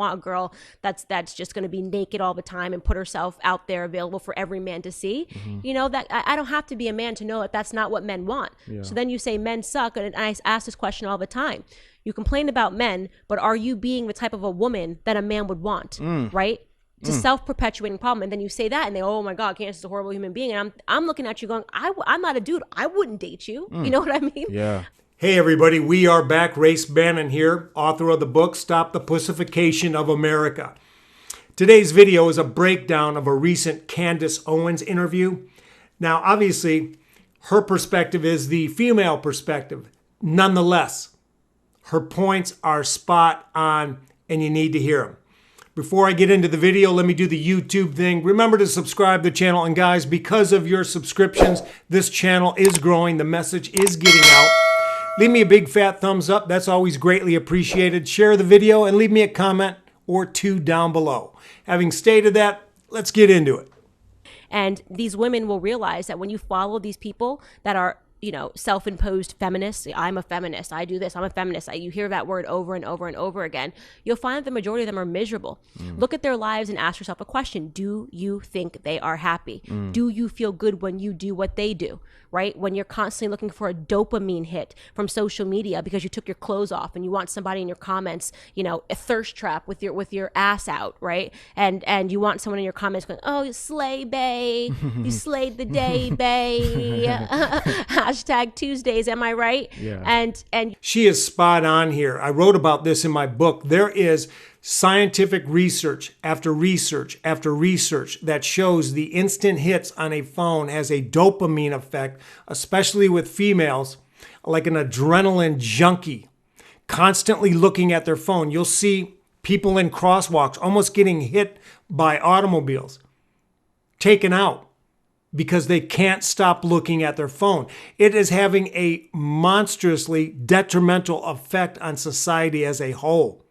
want a girl that's just going to be naked all the time and put herself out there available for every man to see. You know, that I don't have to be a man to know that that's not what men want. So then you say men suck, and I ask this question all the time. You complain about men, but are you being the type of a woman that a man would want, right? It's a self-perpetuating problem. And then you say that and they, oh my God, Candace is a horrible human being. And I'm looking at you going, I'm not a dude. I wouldn't date you. You know what I mean? Yeah. Hey everybody, we are back. Rayce, Bannon here, author of the book, Stop the Pussification of America. Today's video is a breakdown of a recent Candace Owens interview. Now, obviously, her perspective is the female perspective. Nonetheless, her points are spot on and you need to hear them. Before I get into the video, let me do the YouTube thing. Remember to subscribe to the channel. And guys, because of your subscriptions, this channel is growing. The message is getting out. Leave me a big fat thumbs up. That's always greatly appreciated. Share the video and leave me a comment or two down below. Having stated that, let's get into it. And these women will realize that when you follow these people that are, you know, self-imposed feminists, I'm a feminist, I do this, I'm a feminist, you hear that word over and over and over again, you'll find that the majority of them are miserable. Look at their lives and ask yourself a question. Do you think they are happy? Do you feel good when you do what they do, right? When you're constantly looking for a dopamine hit from social media because you took your clothes off and you want somebody in your comments, you know, a thirst trap with your ass out, right? And you want someone in your comments going, oh, you slay bae, you slayed the day bae. Hashtag Tuesdays, am I right? Yeah. And She is spot on here. I wrote about this in my book. There is scientific research after research after research that shows the instant hits on a phone has a dopamine effect, especially with females, like an adrenaline junkie, constantly looking at their phone. You'll see people in crosswalks almost getting hit by automobiles, taken out, because they can't stop looking at their phone. It is having a monstrously detrimental effect on society as a whole.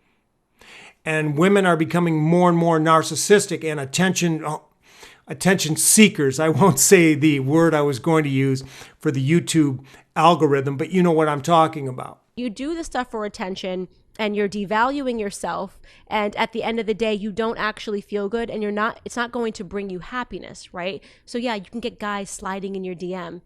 And women are becoming more and more narcissistic and attention seekers. I won't say the word I was going to use for the YouTube algorithm, but you know what I'm talking about. you do the stuff for attention and you're devaluing yourself, and at the end of the day you don't actually feel good, and it's not going to bring you happiness, right? So yeah, you can get guys sliding in your DM,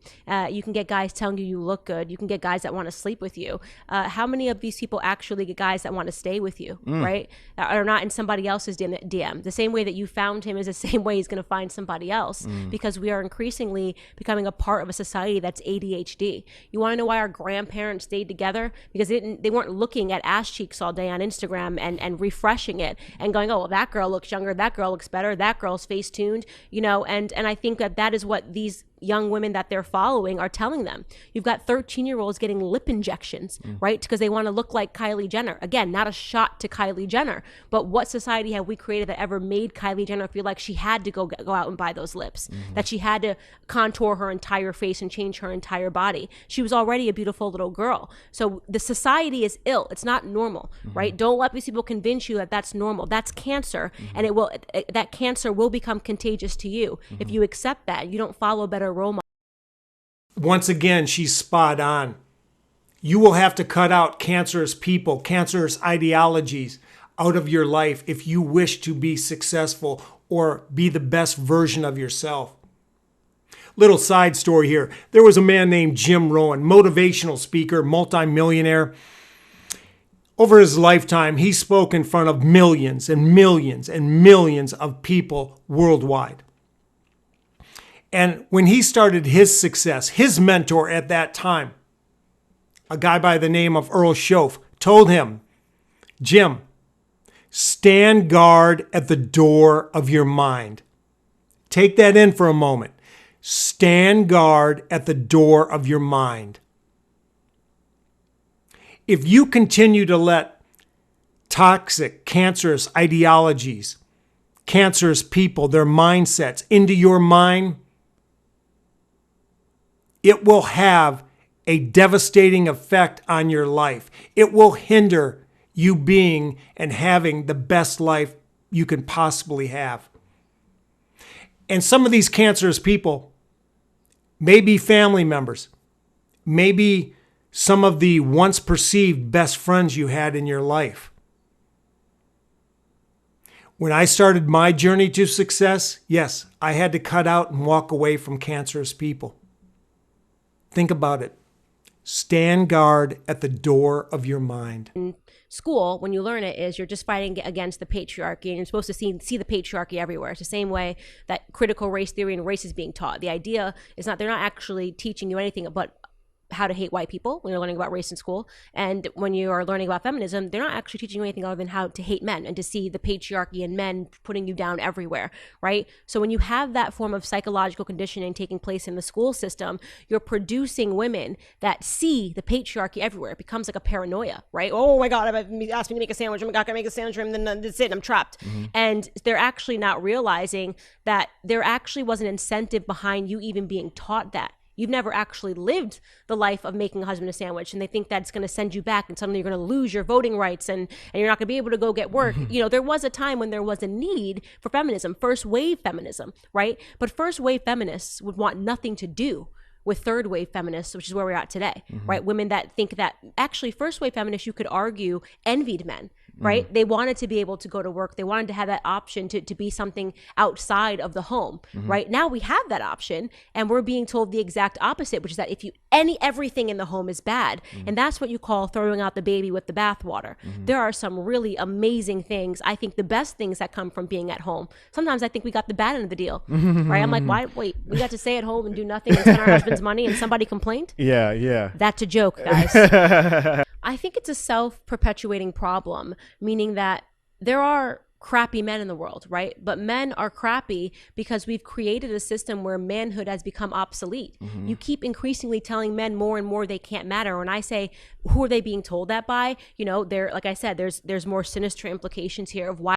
you can get guys telling you look good, you can get guys that want to sleep with you. How many of these people actually get guys that want to stay with you, right? Are not in somebody else's DM. The same way that you found him is the same way he's going to find somebody else, because we are increasingly becoming a part of a society that's ADHD. You want to know why our grandparents stayed together? Because they weren't looking at ass cheeks all day on Instagram and refreshing it and going, oh, well, that girl looks younger, that girl looks better, that girl's face tuned, you know, and I think that is what these young women that they're following are telling them. You've got 13-year-olds getting lip injections, right? Because they want to look like Kylie Jenner. Again, not a shot to Kylie Jenner, but what society have we created that ever made Kylie Jenner feel like she had to go out and buy those lips, that she had to contour her entire face and change her entire body? She was already a beautiful little girl. So the society is ill. It's not normal, right? Don't let these people convince you that that's normal. That's cancer, and that cancer will become contagious to you if you accept that. You don't follow better role models. Once again, she's spot on. You will have to cut out cancerous people, cancerous ideologies out of your life if you wish to be successful or be the best version of yourself. Little side story here. There was a man named Jim Rohn, motivational speaker, multimillionaire. Over his lifetime, he spoke in front of millions and millions and millions of people worldwide. And when he started his success, his mentor at that time, a guy by the name of Earl Schoaf, told him, Jim, stand guard at the door of your mind. Take that in for a moment. Stand guard at the door of your mind. If you continue to let toxic, cancerous ideologies, cancerous people, their mindsets into your mind, it will have a devastating effect on your life. It will hinder you being and having the best life you can possibly have. And some of these cancerous people may be family members, maybe some of the once perceived best friends you had in your life. When I started my journey to success, yes, I had to cut out and walk away from cancerous people. Think about it. Stand guard at the door of your mind. In school, when you learn it, is you're just fighting against the patriarchy, and you're supposed to see the patriarchy everywhere. It's the same way that critical race theory and race is being taught. The idea is they're not actually teaching you anything but how to hate white people when you're learning about race in school. And when you are learning about feminism, they're not actually teaching you anything other than how to hate men and to see the patriarchy and men putting you down everywhere, right? So when you have that form of psychological conditioning taking place in the school system, you're producing women that see the patriarchy everywhere. It becomes like a paranoia, right? Oh my God, I've been asked me to make a sandwich. I'm not gonna make a sandwich, and then that's it, I'm trapped. And they're actually not realizing that there actually was an incentive behind you even being taught that. You've never actually lived the life of making a husband a sandwich, and they think that's going to send you back, and suddenly you're going to lose your voting rights, and you're not going to be able to go get work. You know, there was a time when there was a need for feminism, first wave feminism, right? But first wave feminists would want nothing to do with third wave feminists, which is where we're at today, right? Women that think that actually first wave feminists, you could argue, envied men. Right? They wanted to be able to go to work. They wanted to have that option to be something outside of the home. Right? Now we have that option, and we're being told the exact opposite, which is that if everything in the home is bad, and that's what you call throwing out the baby with the bathwater. There are some really amazing things. I think the best things that come from being at home. Sometimes I think we got the bad end of the deal. Right? I'm like, wait, we got to stay at home and do nothing and spend our husband's money, and somebody complained? Yeah. That's a joke, guys. I think it's a self-perpetuating problem, meaning that there are crappy men in the world, right? But men are crappy because we've created a system where manhood has become obsolete. You keep increasingly telling men more and more they can't matter. When I say, who are they being told that by? You know, like I said, there's more sinister implications here of why.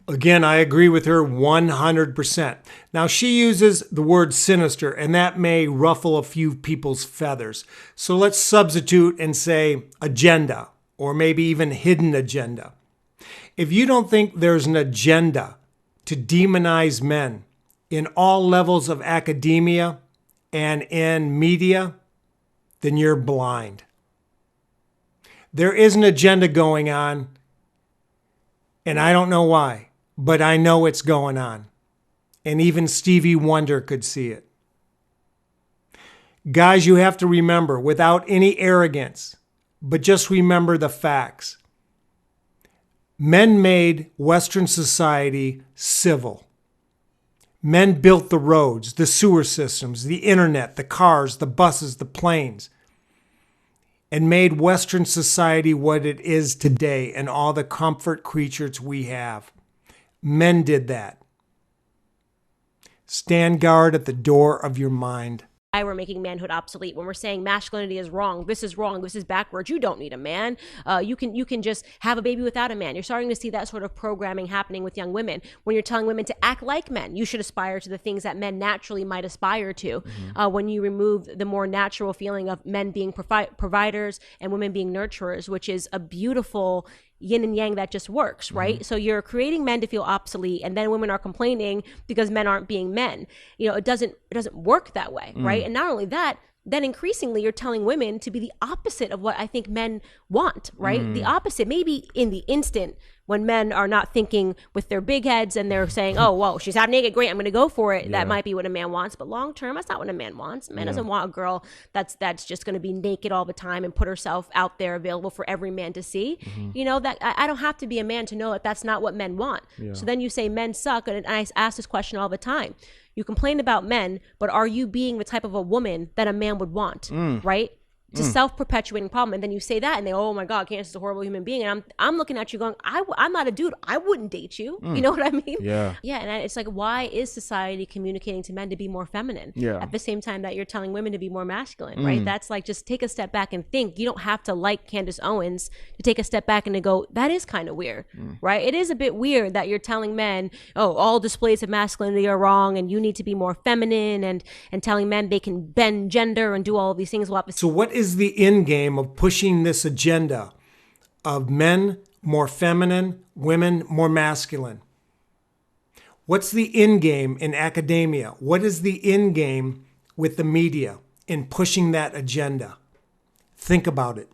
Again, I agree with her 100%. Now, she uses the word sinister, and that may ruffle a few people's feathers. So let's substitute and say agenda, or maybe even hidden agenda. If you don't think there's an agenda to demonize men in all levels of academia and in media, then you're blind. There is an agenda going on, and I don't know why. But I know it's going on. And even Stevie Wonder could see it. Guys, you have to remember, without any arrogance, but just remember the facts. Men made Western society civil. Men built the roads, the sewer systems, the internet, the cars, the buses, the planes, and made Western society what it is today and all the comfort creatures we have. Men did that. Stand guard at the door of your mind. We're making manhood obsolete. When we're saying masculinity is wrong, this is backwards. You don't need a man. You can just have a baby without a man. You're starting to see that sort of programming happening with young women. When you're telling women to act like men, you should aspire to the things that men naturally might aspire to. When you remove the more natural feeling of men being providers and women being nurturers, which is a beautiful yin and yang that just works, right? So you're creating men to feel obsolete, and then women are complaining because men aren't being men. You know, it doesn't work that way, right? And not only that, then increasingly you're telling women to be the opposite of what I think men want, right? The opposite, maybe in the instant when men are not thinking with their big heads and they're saying, oh, whoa, she's half naked, great, I'm going to go for it. That might be what a man wants. But long term, that's not what a man wants. A man doesn't want a girl that's just going to be naked all the time and put herself out there available for every man to see. You know, that I don't have to be a man to know that that's not what men want. So then you say men suck. And I ask this question all the time. You complain about men, but are you being the type of a woman that a man would want, right? It's a self-perpetuating problem. And then you say that and they, oh my God, Candace is a horrible human being. And I'm looking at you going, I'm not a dude. I wouldn't date you. You know what I mean? Yeah. And it's like, why is society communicating to men to be more feminine at the same time that you're telling women to be more masculine, right? That's like, just take a step back and think. You don't have to like Candace Owens to take a step back and to go, that is kind of weird, right? It is a bit weird that you're telling men, oh, all displays of masculinity are wrong and you need to be more feminine, and telling men they can bend gender and do all of these things. So what is the end game of pushing this agenda of men more feminine, women more masculine? What's the end game in academia? What is the end game with the media in pushing that agenda? Think about it.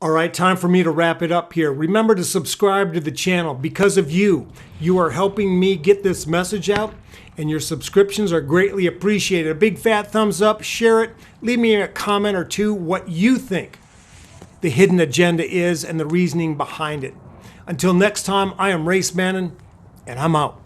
All right, time for me to wrap it up here. Remember to subscribe to the channel. Because of you, you are helping me get this message out, and your subscriptions are greatly appreciated. A big fat thumbs up, share it, leave me a comment or two what you think the hidden agenda is and the reasoning behind it. Until next time, I am Rayce Bannon, and I'm out.